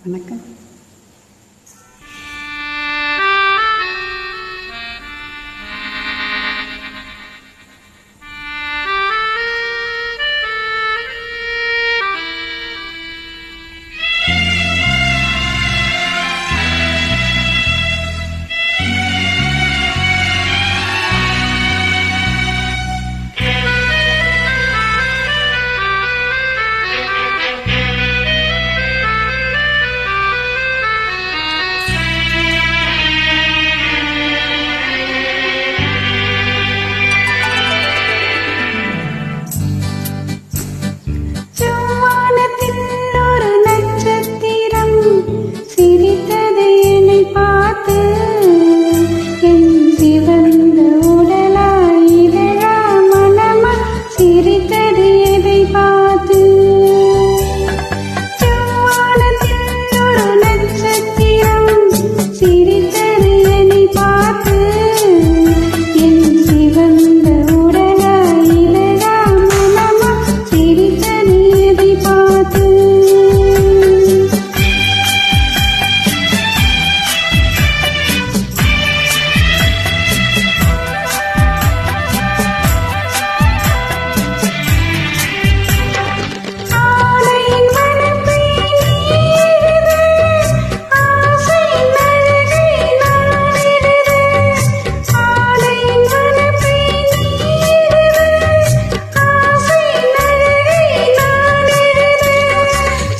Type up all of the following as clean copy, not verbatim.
வணக்கம்.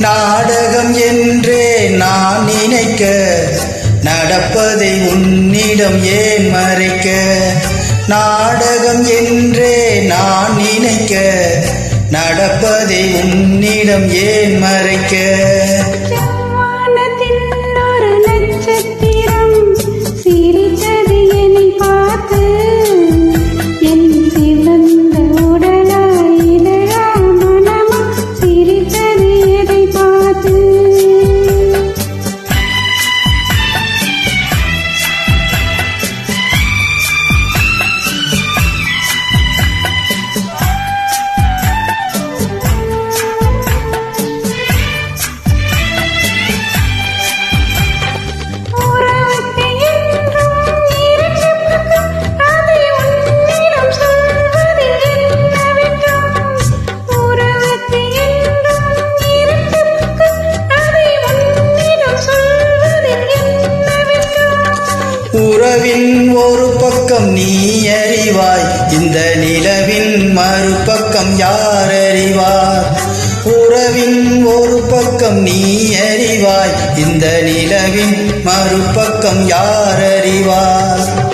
நாடகம் என்றே நான் நினைக்க, நடப்பதை உன்னிடம் ஏன் மறைக்க? நாடகம் என்றே நான் நினைக்க, நடப்பதை உன்னிடம் ஏன் மறைக்க? உறவின் ஒரு பக்கம் நீ அறிவாய், இந்த நிலவின் மறுபக்கம் யார் அறிவார்? உறவின் ஒரு பக்கம் நீ அறிவாய், இந்த நிலவின் மறுபக்கம் யார் அறிவார்?